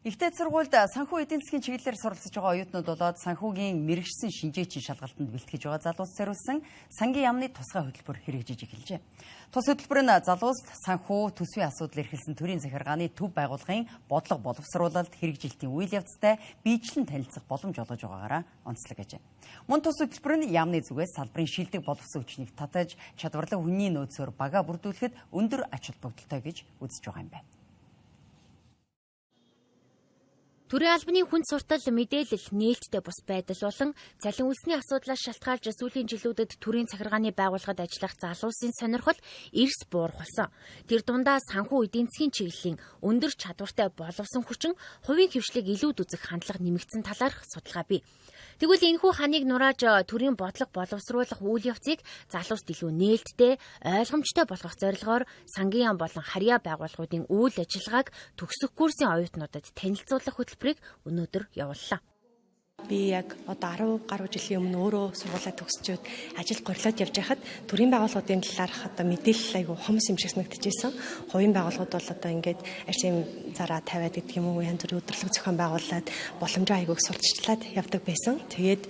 Ихтэй сургуульд санхүү эдийн засгийн чиглэлээр суралцж байгаа оюутнууд болоод санхүүгийн мэрэгжсэн шинжээчийн шалгалтанд бэлтгэж байгаа залуус зориулсан сангийн яамны тусгай хөтөлбөр хэрэгжиж эхэлжээ. Тус хөтөлбөр нь залуус санхүү төсвийн асуудал эрхэлсэн төрийн захиргааны төв байгууллагын бодлого боловсруулалт хэрэгжилтийн үйл явцтай биечлэн танилцах боломж олгож байгаагаараа онцлог ажээ. Мөн тус хөтөлбөр нь яамны зүгээс салбарын шилдэг боловсон хүчнийг татаж чадварлаг хүний нөөцөөр бага бүрдүүлэхэд өндөр ач холбогдолтой гэж үзэж байгаа юм байна. Төрийн албаны хүнд суртал мэдээлэл нээлттэй бус байдал болон цалин үлсний асуудлаас шалтгаалж сүүлийн жилүүдэд төрийн захиргааны байгууллагад ажиллах залуусын сонирхол эрс буурах болсон. Тэр дундаа санхүү эдийн засгийн чиглэлийн өндөр чадвартай боловсон хүчин хувийн хвшлийг илүүд үзэх хандлага нэмэгдсэн талаарх судалгаа бий. Тэгвэл энэхүү ханыг нурааж төрийн бодлого боловсруулах үйл явцыг залуust илүү нээлттэй, ойлгомжтой болгох зорилгоор сангийн яам болон харьяа байгууллагуудын үйл ажиллагааг төгсөх курсын оюутнуудад танилцуулах хөтөлбөрийг өнөөдөр явууллаа. Би яг одоо 10 гаруй жилийн өмнө өөрөө сургуулаа төгсчөөд ажил горлоод явж байхад төрийн байгууллагуудын талаарх одоо мэдээлэл айгүй хомс юм шиг санагдчихсэн. Хувийн байгууллагууд бол одоо ингээд арсын зараа тавиад гэдэг юм уу янз бүрийн өдөрлөг зохион байгуулад боломжоо айгүйг сурталчлаад явдаг байсан. Тэгээд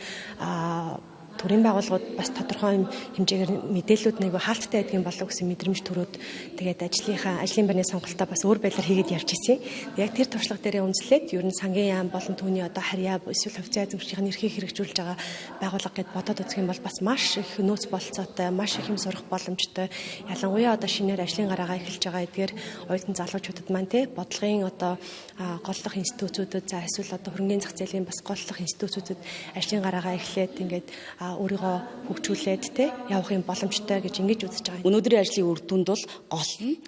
төрийн байгууллагууд бас тодорхой хэмжээгээр мэдээллүүд нэг хаалттай байдгийн болов гэсэн мэдрэмж төрөөд тэгээд ажлын байрны сонголтоо бас өөр байдлаар хийгээд явж ирсэн. Яг тэр туршлага дээрээ үндэслээд ер нь сангийн яам болон түүний одоо харьяа эсвэл хувьцаа эзэмшигчийн эрхийг хэрэгжүүлж байгаа байгууллага гэд бодоод үзэх юм бол бас маш их нөөц болцоотой, маш их юм сурах боломжтой. Ялангуяа одоо шинээр ажлын гараагаа эхэлж байгаа эдгээр оюутан залуучуудад маань бодлогын одоо голлох институтүүдэд за эсвэл одоо хөрөнгөний зах зээлийн бас голлох институтүүдэд ажлын гараагаа эхлээд ингээд өөрийгөө хөгжүүлээд явах юм боломжтой гэж ингэж үзэж байгаа. Өнөөдрийн ажлын үр дүнд бол гол нь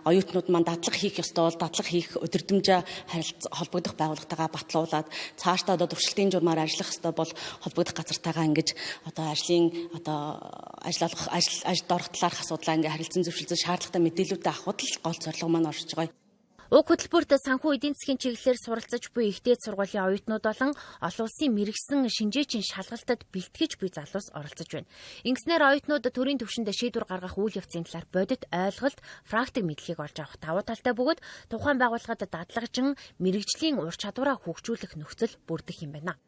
оюутнууд маань дадлага хийх ёстой бол дадлага хийх өдөрдмж холбогдох байгууллагатайгаа батлуулаад цаашдаа одоо туршилтын журмаар ажиллах ёстой бол холбогдох газартайгаа ингэж одоо ажлын одоо ажилд орох талаарх асуудлаа ингээ харилцан зөвшөлдөж шаардлагатай мэдээлүүдээ авахд л гол зорилго маань оршиж байгаа. Уг хөтөлбөрт санхүү эдийн засгийн чиглэлээр суралцж буй ихтэй сургуулийн оюутнууд болон олон улсын мэрэгсэн шинжээчийн шалгалтад бэлтгэж буй залуус оролцож байна. Ингэснээр оюутнууд төрийн түвшинд шийдвэр гаргах үйл явцын талаар бодит ойлголт, практик мэдлэгийг олж авах давуу талтай бөгөөд тухайн байгууллагад дадлагжин мэрэгжлийн ур чадвараа хөгжүүлэх нөхцөл бүрдэх юм байна.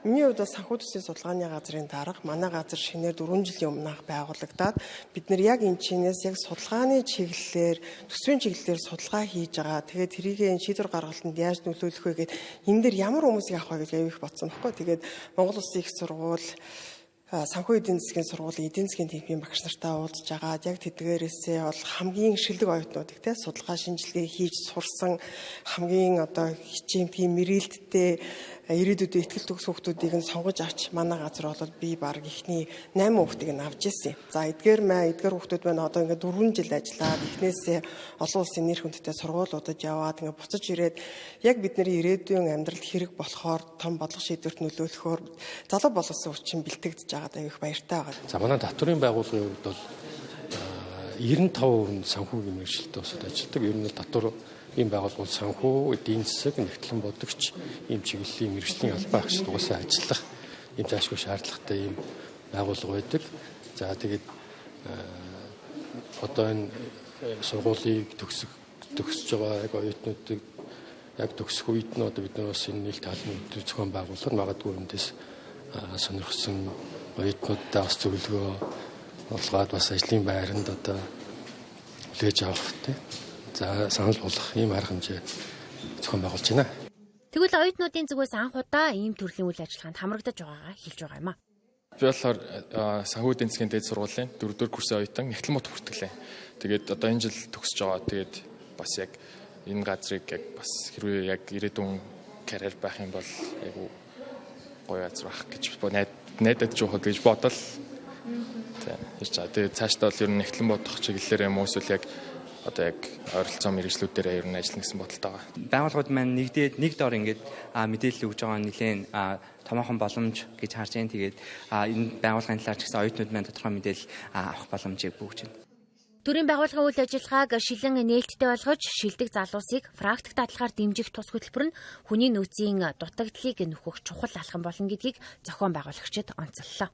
Миний хувьд санхүү төсвийн судалгааны газрын дарга манай газар шинээр 4 жилийн өмнө байгуулагдаад бид нэр яг энэ чинээс яг судалгааны чиглэлээр төсвийн чиглэлээр судалгаа хийж байгаа. Тэгээд тэрийг энэ шийдвэр гаргалтанд яаж нөлөөлөх вэ гэд энэ дэр ямар хүмүүсийг авах вэ гэж аяг их бодсон байхгүй. Тэгээд Монгол Улсын их сургууль санхүү эдийн засгийн сургуулийн эдийн засгийн төвийн багш нартай уулзж агаад яг тэдгээрээсээ бол хамгийн шилдэг оюутнуудыг судалгаа шинжилгээ хийж сурсан хамгийн одоо хичээм мэрэлттэй ирээдүйдээ ихтгэл төгс хүүхдүүдийг нь сонгож авч манай газар бол би баг ихний 8 хүүхдийг нь авч ирсэн. За эдгээр хүүхдүүд байна одоо ингээд 4 жил ажиллаад эхнээсээ олон улсын нэр хүндтэй сургуулиудад яваад ингээд буцаж ирээд яг бидний ирээдүйн амьдралд хэрэг болохоор том бодлого шийдвэрт нөлөөлөхөөр залуу боловсон хүчин бэлтгэж байгаад аяг их баяртай байгаа. За манай татврын байгууллагын хувьд бол 95% санхүүгийн мэргэжилтэд усад ажилладаг. Ер нь татвар ийм байгууллагууд санхүү, эдийн засаг, нэгтлэн бодогч, ийм чиглэлийн мэргэжлийн албан агч дугасаа ажиллах ийм заашгүй шаардлагатай ийм байгууллага байдаг. За тэгээд одоо энэ сургуулийг төгсөж байгаа яг оюутнуудыг яг төгсөх үед нь одоо бид нар бас энэ нийт тааллын зохион байгуулалт магадгүй эндээс сонирхсан оюутнуудтай бас зөвлөгөө олгоод бас ажлын байранд одоо хүлээж авах за санал болгох ийм арга хэмжээ зохион байгуулж байна. Тэгвэл оюутнуудын зүгээс анх удаа ийм төрлийн үйл ажиллагаанд хамрагдаж байгаагаа хэлж байгаа юм а. Би болохоор санхүү эдийн засгийн дээд сургуулийн 4-р курсын оюутан Нягтлан мот хүртгэлээ. Тэгээд одоо энэ жил төгсөж байгаа. Тэгээд бас яг энэ газрыг яг бас хэрвээ яг ирээдүйн карьер байх юм бол айгу гоё газар байх гэж найдаж явах гэж бодол. Тэгээд цаашдаа бол ер нь Нягтлан бодох чиглэлээр юм уу эсвэл яг одоо яг ойролцоо мэргэжлүүдээр ер нь ажиллана гэсэн бодолтой байгаа. Байгууллагууд маань нэгдээд нэг доор ингээд мэдээлэл өгж байгаа нэлээд томоохон боломж гэж харж байна. Тэгээд энэ байгууллагын талаар ч гэсэн оюутнууд маань тодорхой мэдээлэл авах боломжийг бүгж байна. Төрийн байгууллагын үйл ажиллагааг шилэн нээлттэй болгож шилдэг залуусыг практик дадлахаар дэмжих тус хөтөлбөр нь хүний нөөцийн дутагдлыг нөхөх чухал алхам болно гэдгийг зохион байгуулагчид онцоллоо.